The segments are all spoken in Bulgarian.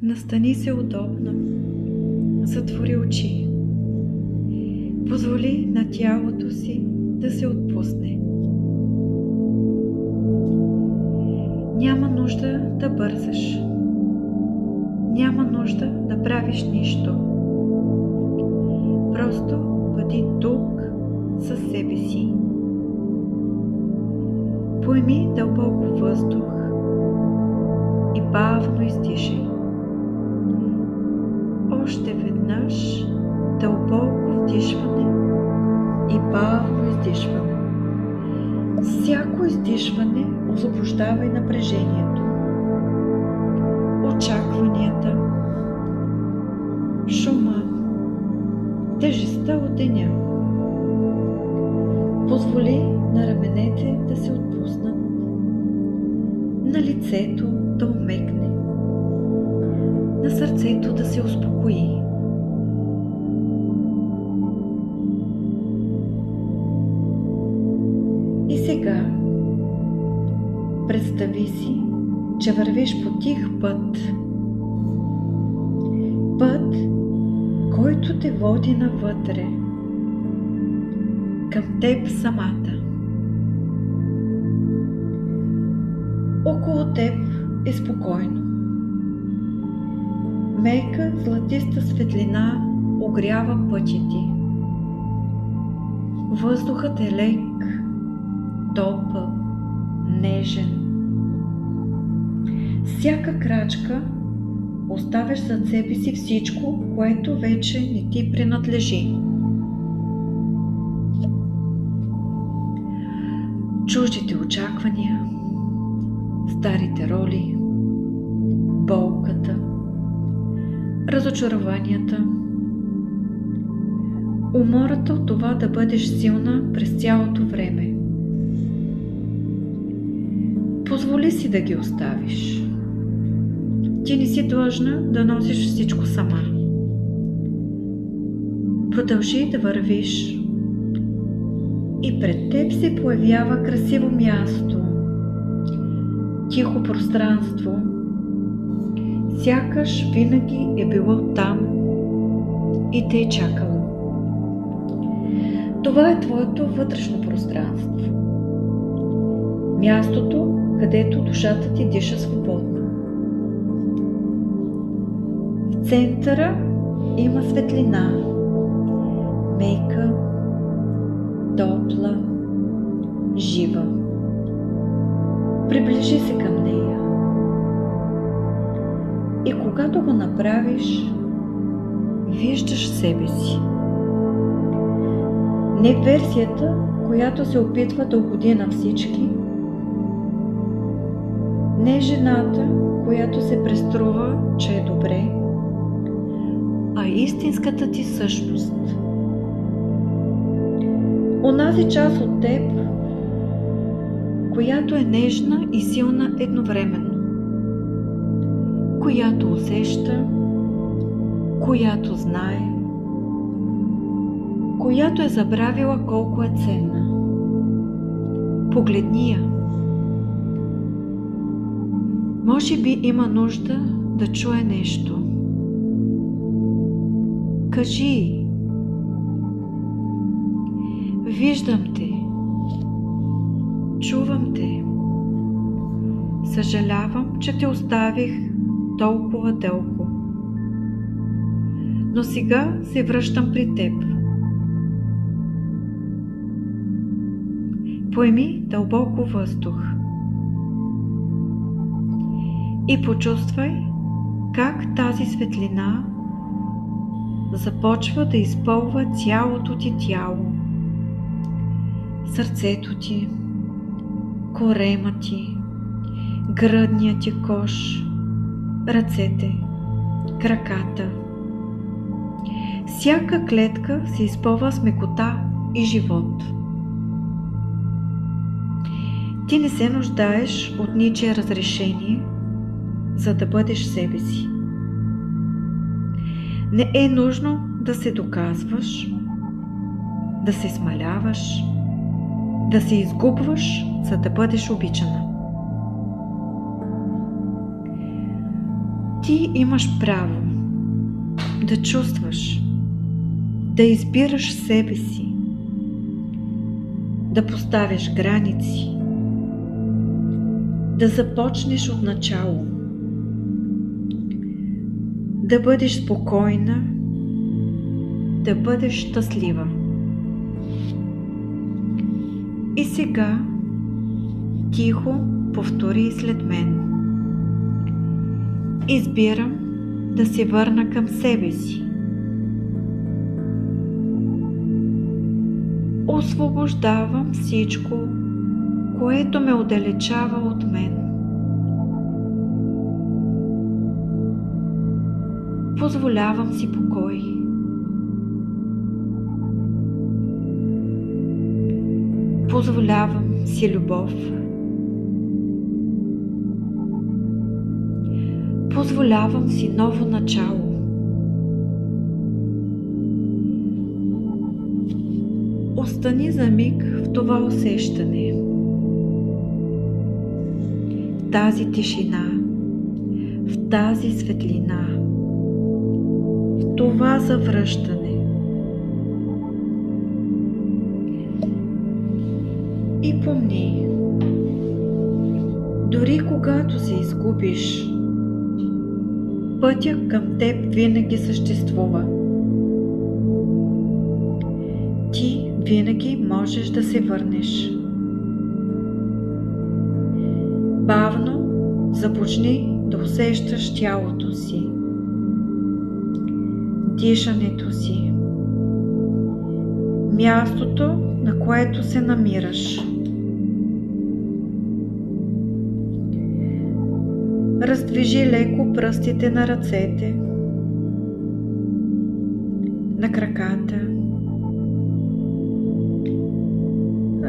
Настани се удобно, затвори очи. Позволи на тялото си да се отпусне. Няма нужда да бързаш. Няма нужда да правиш нищо. Просто бъди тук със себе си. Поеми дълбоко въздух и бавно издишай. Още веднъж дълбоко вдишване и бавно издишване. Всяко издишване освобождава и напрежението, очакванията, шума, тежестта от деня. Позволи на раменете да се отпуснат, на лицето да омекне, на сърцето да се успокои. И сега представи си, че вървиш по тих път. Път, който те води навътре, към теб самата. Около теб е спокойно. Мека златиста светлина огрява пътя ти. Въздухът е лек, топъл, нежен. Всяка крачка оставяш зад себе си всичко, което вече не ти принадлежи. Чуждите очаквания, старите роли, болката, разочарованията, умората от това да бъдеш силна през цялото време. Позволи си да ги оставиш. Ти не си длъжна да носиш всичко сама. Продължи да вървиш и пред теб се появява красиво място, тихо пространство, сякаш винаги е било там и те е чакало. Това е твоето вътрешно пространство. Мястото, където душата ти диша свободно. В центъра има светлина, мека, топла, жива. Приближи се към нея. И когато го направиш, виждаш себе си. Не версията, която се опитва да угоди на всички, не жената, която се преструва, че е добре, а истинската ти същност. Онази част от теб, която е нежна и силна едновременно, която усеща, която знае, която е забравила колко е ценна. Погледни я. Може би има нужда да чуе нещо. Кажи: виждам те, чувам те, съжалявам, че те оставих толкова дълго, но сега се връщам при теб. Поеми дълбоко въздух и почувствай как тази светлина започва да изпълва цялото ти тяло, сърцето ти, корема ти, гръдния ти кош, ръцете, краката. Всяка клетка се изпълва с мекота и живот. Ти не се нуждаеш от ничие разрешение, за да бъдеш себе си. Не е нужно да се доказваш, да се смаляваш, да се изгубваш, за да бъдеш обичана. Ти имаш право да чувстваш, да избираш себе си, да поставяш граници, да започнеш от начало, да бъдеш спокойна, да бъдеш щастлива. И сега тихо повтори след мен. Избирам да се върна към себе си. Освобождавам всичко, което ме отдалечава от мен. Позволявам си покой. Позволявам си любов. Позволявам си ново начало. Остани за миг в това усещане, в тази тишина, в тази светлина, в това завръщане. И помни, дори когато се изгубиш, пътя към теб винаги съществува. Ти винаги можеш да се върнеш. Бавно започни да усещаш тялото си, дишането си, мястото, на което се намираш. Раздвижи леко пръстите на ръцете, на краката.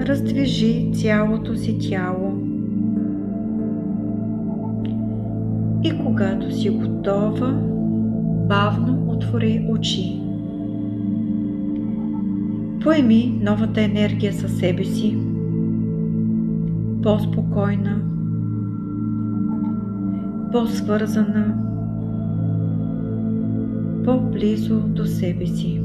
Раздвижи цялото си тяло. И когато си готова, бавно отвори очи. Поеми новата енергия със себе си, по-спокойна, по-свързана, по-близо до себе си.